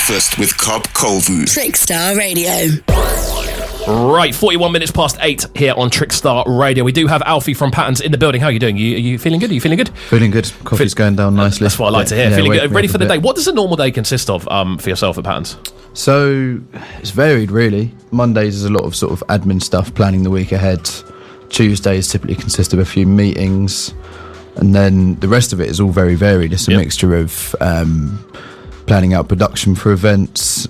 Breakfast with Cobb Colvin. Trickstar Radio. Right, 41 minutes past 8 here on Trickstar Radio. We do have Alfie from Patterns in the building. How are you doing? Are you feeling good? Are you feeling good? Feeling good. Coffee's going down nicely. That's what I like to hear. Yeah, feeling good. Ready for the day. What does a normal day consist of for yourself at Patterns? So, it's varied really. Mondays is a lot of sort of admin stuff, planning the week ahead. Tuesdays typically consist of a few meetings. And then the rest of it is all very varied. It's a mixture of planning out production for events,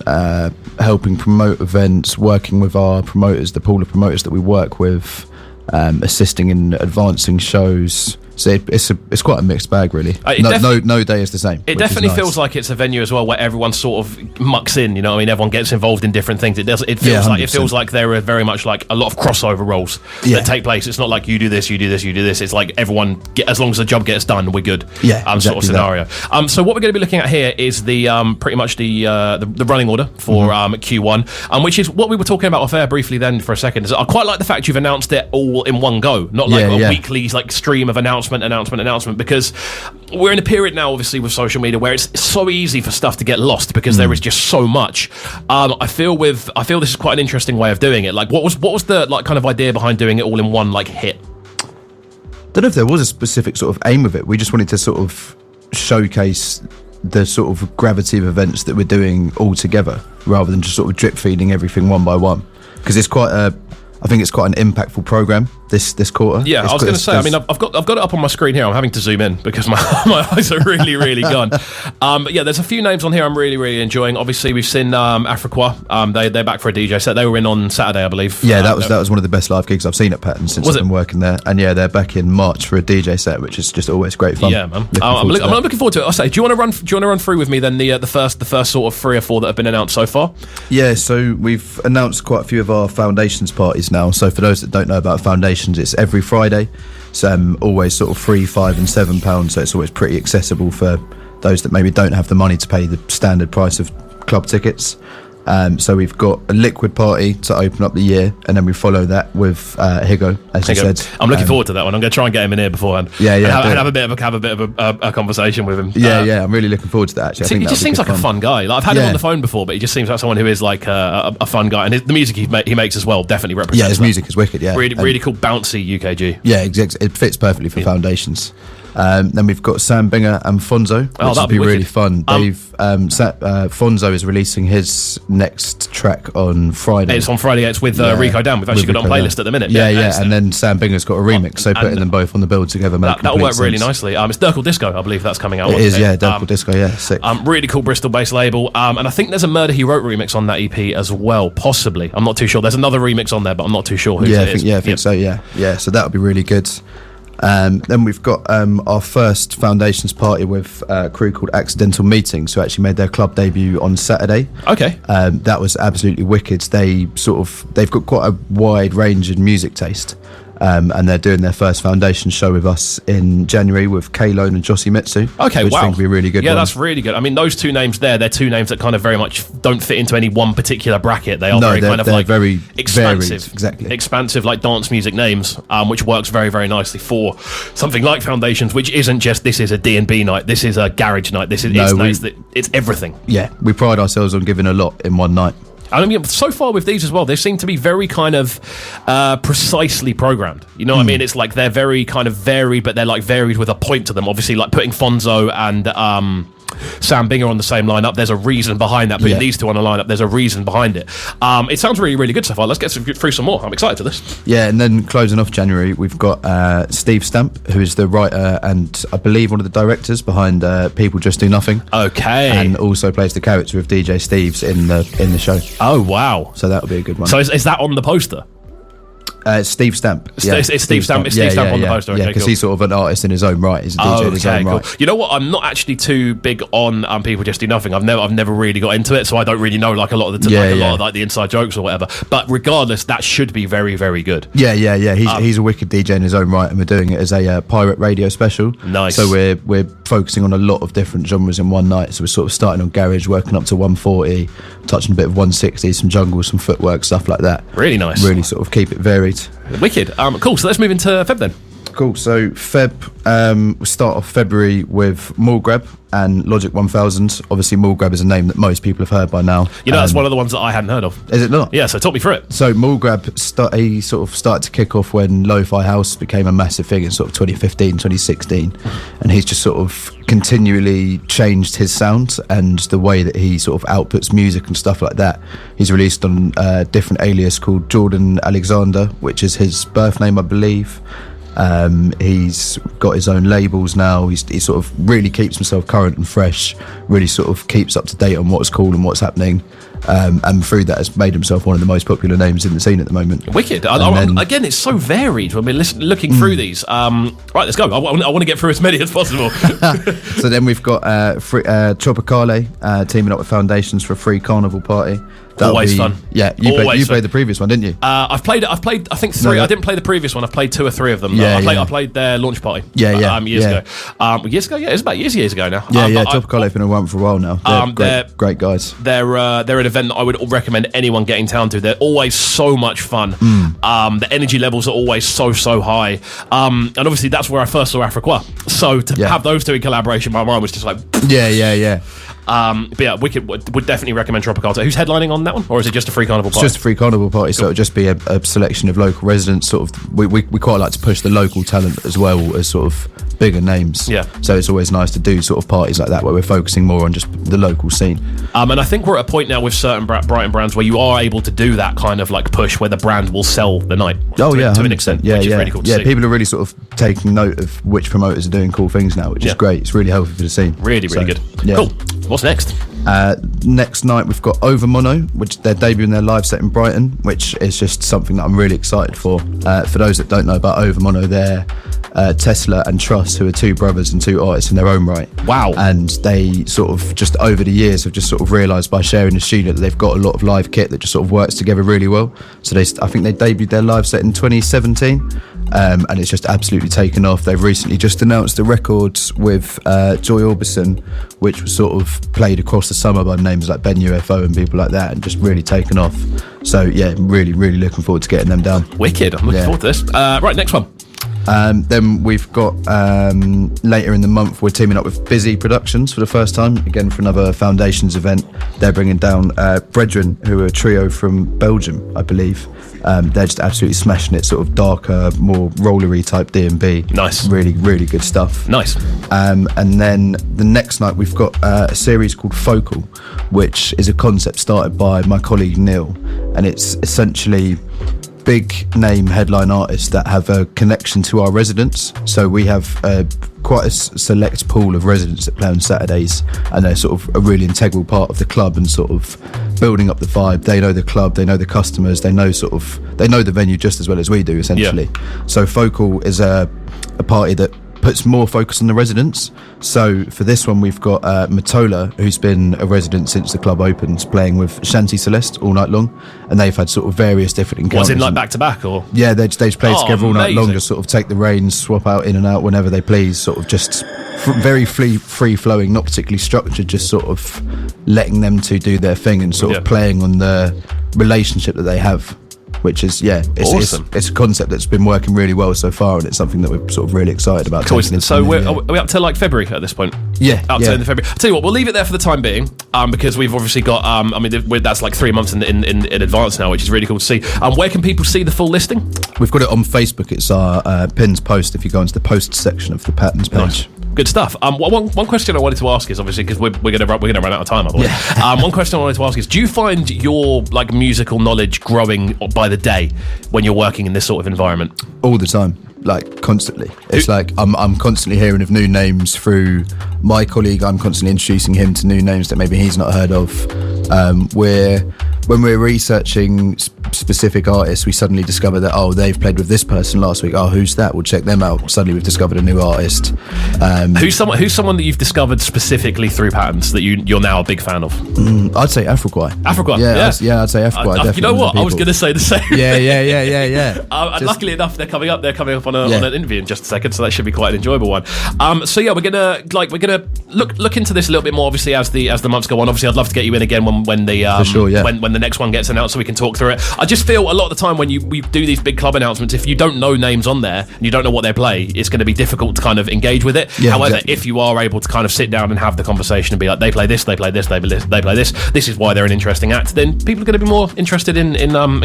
helping promote events, working with our promoters, the pool of promoters that we work with, assisting in advancing shows. So it's quite a mixed bag, really. No day is the same. It definitely feels like it's a venue as well where everyone sort of mucks in. You know, what I mean, everyone gets involved in different things. It feels like there are very much like a lot of crossover roles that take place. It's not like you do this, you do this, you do this. It's like everyone, as long as the job gets done, we're good. Yeah, exactly sort of scenario. So what we're going to be looking at here is the pretty much the running order for Q1, which is what we were talking about off air briefly then for a second. I quite like the fact you've announced it all in one go, not like a weekly like stream of announcement, because we're in a period now, obviously, with social media where it's so easy for stuff to get lost because there is just so much. I feel this is quite an interesting way of doing it. Like, what was the like kind of idea behind doing it all in one like hit? Don't know if there was a specific sort of aim of it. We just wanted to sort of showcase the sort of gravity of events that we're doing all together, rather than just sort of drip feeding everything one by one. Because it's I think it's quite an impactly program this quarter. Yeah, I was going to say. I mean, I've got it up on my screen here. I'm having to zoom in because my eyes are really, really gone. But yeah, there's a few names on here I'm really, really enjoying. Obviously, we've seen Afriquoi. They're back for a DJ set. They were in on Saturday, I believe. Yeah, that was one of the best live gigs I've seen at Patton since I've been working there. And yeah, they're back in March for a DJ set, which is just always great fun. Yeah, man. I'm looking forward to it. I'll say, do you want to run through with me then the first sort of 3 or 4 that have been announced so far? Yeah, so we've announced quite a few of our foundations parties now. So for those that don't know about foundations, it's every Friday. So always sort of £3, £5 and £7. So it's always pretty accessible for those that maybe don't have the money to pay the standard price of club tickets. So we've got a liquid party to open up the year, and then we follow that with Higgo, as you said. I'm looking forward to that one. I'm going to try and get him in here beforehand. Yeah, and have a bit of a conversation with him. Yeah, I'm really looking forward to that. Actually, he just seems like a fun guy. Like, I've had him on the phone before, but he just seems like someone who is like a fun guy, and the music he makes as well definitely represents. Yeah, his music is wicked. Yeah, really cool, bouncy UKG. Yeah, exactly. It fits perfectly for foundations. Then we've got Sam Binger and Fonzo, which will be really fun. Fonzo is releasing his next track on Friday. It's on Friday. It's with Rico Dan. We've actually got it on playlist at the minute. Yeah. And then Sam Binger's got a remix, so putting them both on the bill together that'll work really nicely. It's Dirkle Disco, I believe that's coming out. It is, yeah, Dirkle Disco, yeah, sick. Really cool Bristol-based label, and I think there's a Murder He Wrote remix on that EP as well, possibly. I'm not too sure. There's another remix on there, but I'm not too sure who it is. I think so. Yeah. So that'll be really good. Then we've got our first foundations party with a crew called Accidental Meetings, who actually made their club debut on Saturday. Okay. That was absolutely wicked. They've got quite a wide range in music taste. And they're doing their first foundation show with us in January with K-Lone and Jossie Mitsu. Okay, which I think will be really good. Yeah, that's really good. I mean, those two names they're two names that kind of very much don't fit into any one particular bracket. They are very expansive. Varied, exactly. Expansive, like dance music names, which works very, very nicely for something like Foundations, which isn't just this is a D&B night, this is a garage night, it's everything. Yeah, we pride ourselves on giving a lot in one night. I mean, so far with these as well, they seem to be very kind of precisely programmed. You know what I mean? It's like they're very kind of varied, but they're like varied with a point to them. Obviously, like putting Fonzo and Sam Binger on the same lineup, there's a reason behind that. Putting these two on a lineup, there's a reason behind it. It sounds really, really good so far. Let's get through some more. I'm excited for this. Yeah, and then closing off January, we've got Steve Stamp, who is the writer and I believe one of the directors behind People Just Do Nothing. Okay. And also plays the character of DJ Steves in the show. Oh, wow. So that'll be a good one. So is that on the poster? It's Steve Stamp. It's Steve Stamp. It's Steve Stamp on the poster. Yeah, because he's sort of an artist in his own right. He's a DJ in his own right. You know what? I'm not actually too big on People Just Do Nothing. I've never really got into it, so I don't really know like a lot of the inside jokes or whatever. But regardless, that should be very, very good. Yeah. He's a wicked DJ in his own right, and we're doing it as a pirate radio special. Nice. So we're focusing on a lot of different genres in one night. So we're sort of starting on garage, working up to 140, touching a bit of 160, some jungle, some footwork, stuff like that. Really nice. Really sort of keep it varied. Wicked. Cool. So let's move into Feb then. Cool. So we start off February with Mulgrab and Logic 1000. Obviously, Mulgrab is a name that most people have heard by now. That's one of the ones that I hadn't heard of. Is it not? Yeah, so talk me through it. So Mulgrab, he sort of started to kick off when Lo-Fi House became a massive thing in sort of 2015, 2016. And he's just sort of continually changed his sound and the way that he sort of outputs music and stuff like that. He's released on a different alias called Jordan Alexander, which is his birth name, I believe. He's got his own labels now. He sort of really keeps himself current and fresh, really sort of keeps up to date on what's cool and what's happening, and through that has made himself one of the most popular names in the scene at the moment. Wicked. Again, it's so varied when we're looking through these. Right, let's go. I want to get through as many as possible. So then we've got Tropicale teaming up with Foundations for a free carnival party. Always fun. Yeah, you played the previous one, didn't you? I've played I think 3. I didn't play the previous one. I've played 2 or 3 of them. I played their launch party. Years ago. Years ago, yeah, it's about years ago now. Tropicale have been around for a while now. They're great guys. They're an event that I would recommend anyone getting down to. They're always so much fun. The energy levels are always so high. And obviously that's where I first saw Afriquoi. So to have those 2 in collaboration, my mind was just like yeah. But yeah, Wicked would definitely recommend Tropicale. Who's headlining on that one, or is it just a free carnival party? It's just a free carnival party, so it'll just be a selection of local residents. Sort of, we quite like to push the local talent as well as sort of bigger names. Yeah. So it's always nice to do sort of parties like that where we're focusing more on just the local scene. And I think we're at a point now with certain Brighton brands where you are able to do that kind of like push where the brand will sell the night. To an extent. Yeah, which is really cool to see. People are really sort of taking note of which promoters are doing cool things now, which is great. It's really healthy for the scene. Really good. Yeah. Cool. What's next? Next night we've got Over Mono, which they're debuting their live set in Brighton, which is just something that I'm really excited for. For those that don't know about Over Mono, they're Tesla and Truss, who are 2 brothers and 2 artists in their own right. Wow. And they sort of just over the years have just sort of realised by sharing the studio that they've got a lot of live kit that just sort of works together really well. So I think they debuted their live set in 2017. And it's just absolutely taken off. They've recently just announced a record with Joy Orbison, which was sort of played across the summer by names like Ben UFO and people like that, and just really taken off. So yeah, really looking forward to getting them down. Wicked. I'm looking forward to this. Right, next one. Then we've got later in the month we're teaming up with Busy Productions for the first time, again for another Foundations event. They're bringing down Brethren, who are a trio from Belgium, I believe. They're just absolutely smashing it, sort of darker, more rollery type D&B. Nice. Really good stuff. Nice. And then the next night we've got a series called Focal, which is a concept started by my colleague Neil, and it's essentially big name headline artists that have a connection to our residents. So we have quite a select pool of residents that play on Saturdays, and they're sort of a really integral part of the club and sort of building up the vibe. They know the club, they know the customers, they know the venue just as well as we do, essentially. So Focal is a party that puts more focus on the residents. So for this one we've got Matola, who's been a resident since the club opened, playing with Shanti Celeste all night long, and they've had sort of various different encounters. Was it like back to back, or? Yeah, they just play together all night long, just sort of take the reins, swap out in and out whenever they please, sort of just very free flowing, not particularly structured, just sort of letting them two do their thing and sort of playing on the relationship that they have. Which is, awesome. It's a concept that's been working really well so far, and it's something that we're sort of really excited about. Cool. So are we up to like February at this point? Yeah. Up to the end of February. I'll tell you what, we'll leave it there for the time being, because we've obviously got, that's like 3 months in advance now, which is really cool to see. Where can people see the full listing? We've got it on Facebook. It's our pins post if you go into the post section of the Patterns page. Nice. Good stuff. One question I wanted to ask is, obviously, because we're gonna run out of time otherwise. Yeah. One question I wanted to ask is, do you find your like musical knowledge growing by the day when you're working in this sort of environment? All the time, like constantly. It's like I'm constantly hearing of new names through my colleague. I'm constantly introducing him to new names that maybe he's not heard of. When we're researching specific artists, we suddenly discover that, they've played with this person last week. Who's that? We'll check them out. Suddenly we've discovered a new artist. Who's someone that you've discovered specifically through Patterns that you're now a big fan of? I'd say Afriquoi. Afriquoi? Yeah, I'd say Afriquoi. Definitely. You know what? I was going to say the same. Yeah. Luckily enough, they're coming up on an interview in just a second, so that should be quite an enjoyable one. We're gonna look into this a little bit more, obviously, as the months go on. Obviously, I'd love to get you in again when the next one gets announced, so we can talk through it. I just feel a lot of the time when we do these big club announcements, if you don't know names on there and you don't know what they play, it's going to be difficult to kind of engage with it. Yeah, however, exactly. if you are able to kind of sit down and have the conversation and be like, they play this, they play this, they play this is why they're an interesting act, then people are going to be more interested in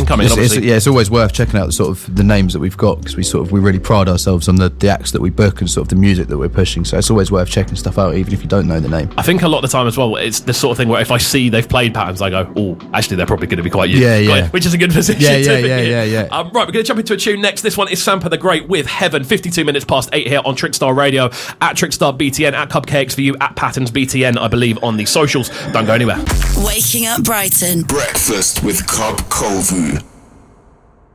coming. It's always worth checking out the names that we've got, because we really pride ourselves on the acts that we book and sort of the music that we're pushing. So it's always worth checking stuff out, even if you don't know the name. I think a lot of the time as well, it's the sort of thing where if I see they've played patterns, I go, oh, actually they're probably going to be quite you. Which is a good position to be in. Yeah. Right, we're going to jump into a tune next. This one is Sampa the Great with Heaven, 52 minutes past 8 here on Trickstar Radio, at Trickstar BTN, at Cub KXVU, at Patterns BTN, I believe, on the socials. Don't go anywhere. Waking up Brighton. Breakfast with Cobb Colvu.